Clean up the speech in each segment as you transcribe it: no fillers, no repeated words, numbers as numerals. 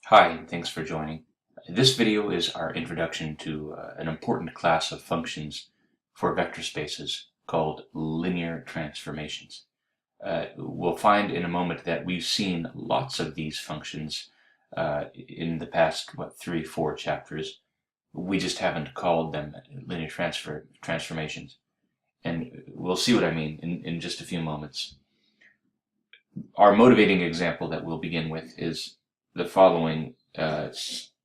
Hi, and thanks for joining. This video is our introduction to an important class of functions for vector spaces called linear transformations. We'll find in a moment that we've seen lots of these functions in the past, 3, 4 chapters. We just haven't called them linear transformations. And we'll see what I mean in just a few moments. Our motivating example that we'll begin with is the following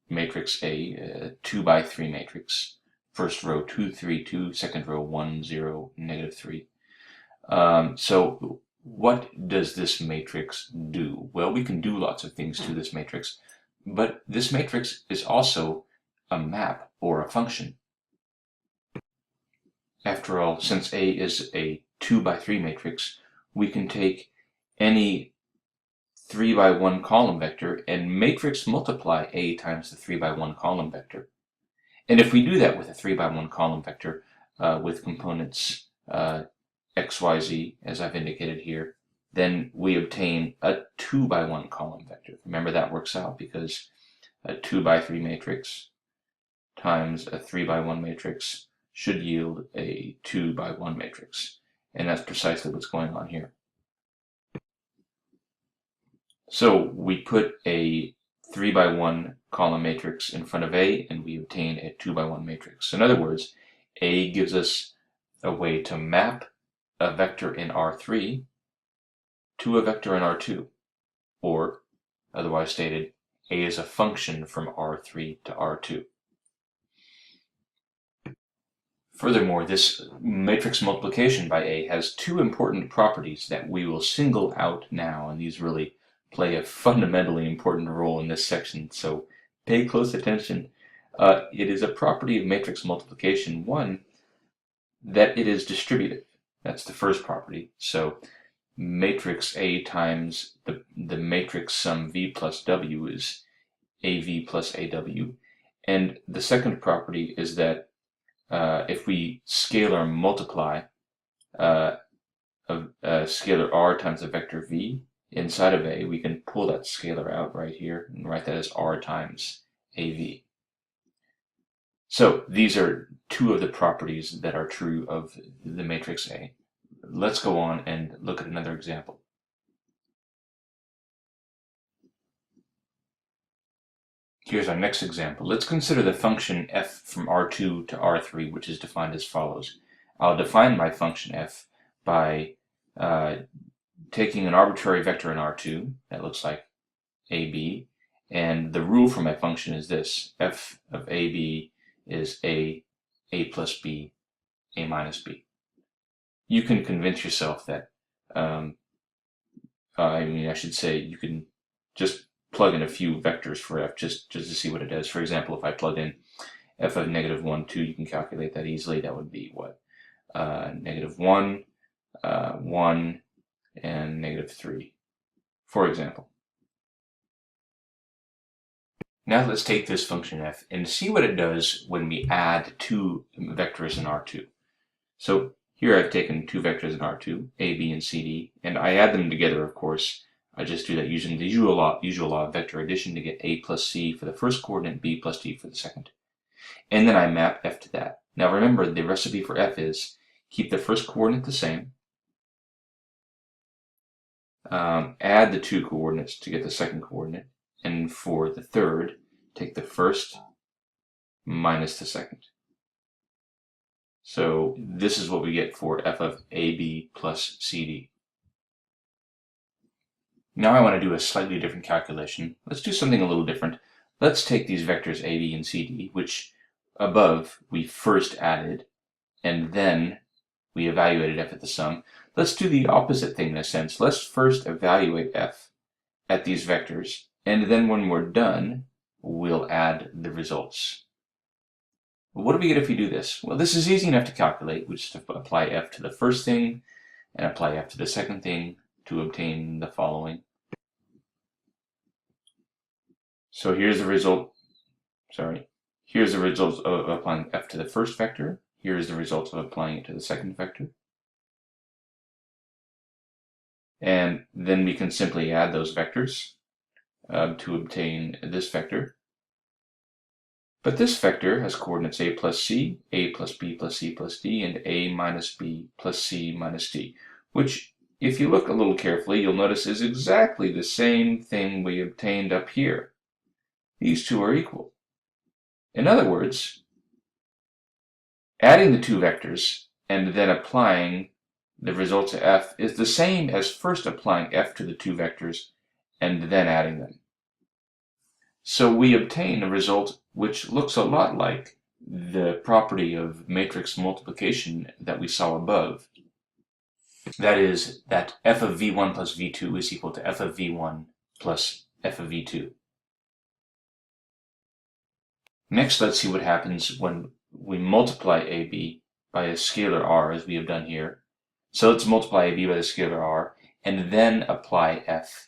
matrix A, 2 by 3 matrix. First row 2, 3, 2, second row 1, 0, -3. So what does this matrix do? Well, we can do lots of things to this matrix, but this matrix is also a map or a function. After all, since A is a 2 by 3 matrix, we can take any 3 by 1 column vector and matrix multiply A times the 3 by 1 column vector. And if we do that with a 3 by 1 column vector with components x, y, z, as I've indicated here, then we obtain a 2 by 1 column vector. Remember, that works out because a 2 by 3 matrix times a 3 by 1 matrix should yield a 2 by 1 matrix. And that's precisely what's going on here. So we put a 3 by 1 column matrix in front of A, and we obtain a 2 by 1 matrix. In other words, A gives us a way to map a vector in R3 to a vector in R2, or otherwise stated, A is a function from R3 to R2. Furthermore, this matrix multiplication by A has two important properties that we will single out now, and these really play a fundamentally important role in this section, so pay close attention. It is a property of matrix multiplication, one, that it is distributive. That's the first property. So matrix A times the matrix sum V plus W is AV plus AW. And the second property is that if we scalar multiply a scalar r times a vector v inside of A, we can pull that scalar out right here and write that as r times AV. So these are two of the properties that are true of the matrix A. Let's go on and look at another example. Here's our next example. Let's consider the function f from R2 to R3, which is defined as follows. I'll define my function f by taking an arbitrary vector in R2 that looks like AB, and the rule for my function is this: f of AB is A plus B, A minus B. You can convince yourself that, I should say, you can just plug in a few vectors for f just to see what it does. For example, if I plug in f of -1, 2, you can calculate that easily. That would be what? -1, 1, and -3, for example. Now let's take this function f and see what it does when we add two vectors in R2. So here I've taken two vectors in R2, A, B, and C, D, and I add them together, of course. I just do that using the usual law of vector addition to get A plus C for the first coordinate, B plus D for the second. And then I map f to that. Now remember, the recipe for f is keep the first coordinate the same, add the two coordinates to get the second coordinate, and for the third, take the first minus the second. So this is what we get for f of AB plus CD. Now I want to do a slightly different calculation. Let's do something a little different. Let's take these vectors AB and CD, which above we first added, and then we evaluated f at the sum. Let's do the opposite thing in a sense. Let's first evaluate f at these vectors, and then when we're done, we'll add the results. What do we get if we do this? Well, this is easy enough to calculate. We just apply f to the first thing and apply f to the second thing to obtain the following. So here's the result. Here's the results of applying f to the first vector. Here's the results of applying it to the second vector. And then we can simply add those vectors. to obtain this vector. But this vector has coordinates a plus c, a plus b plus c plus d, and a minus b plus c minus d, which, if you look a little carefully, you'll notice is exactly the same thing we obtained up here. These two are equal. In other words, adding the two vectors and then applying the result to f is the same as first applying f to the two vectors and then adding them. So we obtain a result which looks a lot like the property of matrix multiplication that we saw above. That is, that f of v1 plus v2 is equal to f of v1 plus f of v2. Next, let's see what happens when we multiply ab by a scalar r, as we have done here. So let's multiply ab by the scalar r, and then apply f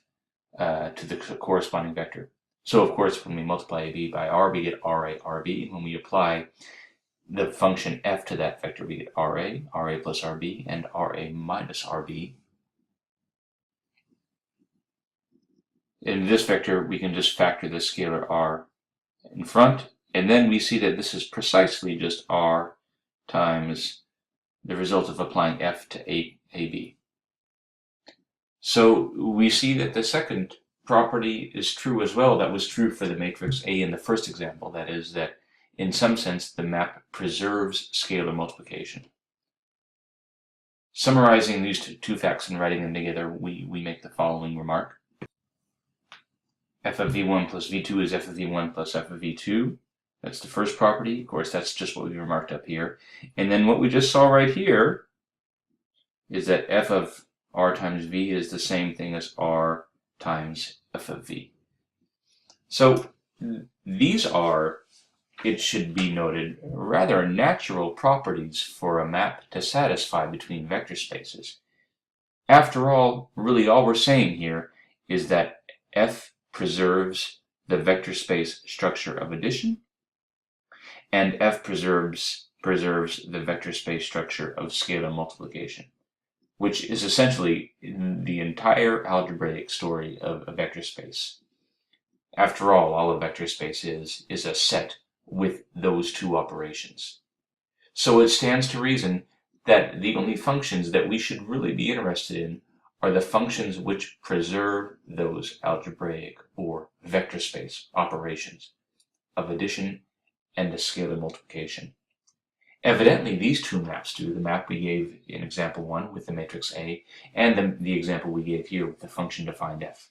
to the corresponding vector. So of course, when we multiply ab by r, we get ra, rb. When we apply the function f to that vector, we get ra plus rb, and ra minus rb. In this vector, we can just factor the scalar r in front, and then we see that this is precisely just r times the result of applying f to ab. So we see that the second property is true as well. That was true for the matrix A in the first example. That is, that in some sense the map preserves scalar multiplication. Summarizing these two facts and writing them together, we make the following remark. F of v1 plus v2 is f of v1 plus f of v2. That's the first property. Of course, that's just what we remarked up here. And then what we just saw right here is that f of r times v is the same thing as r times f of v. So these are, it should be noted, rather natural properties for a map to satisfy between vector spaces. After all, really all we're saying here is that f preserves the vector space structure of addition, and f preserves the vector space structure of scalar multiplication, which is essentially the entire algebraic story of a vector space. After all a vector space is a set with those two operations. So it stands to reason that the only functions that we should really be interested in are the functions which preserve those algebraic or vector space operations of addition and a scalar multiplication. Evidently, these two maps do, the map we gave in example 1 with the matrix A, and the example we gave here with the function defined f.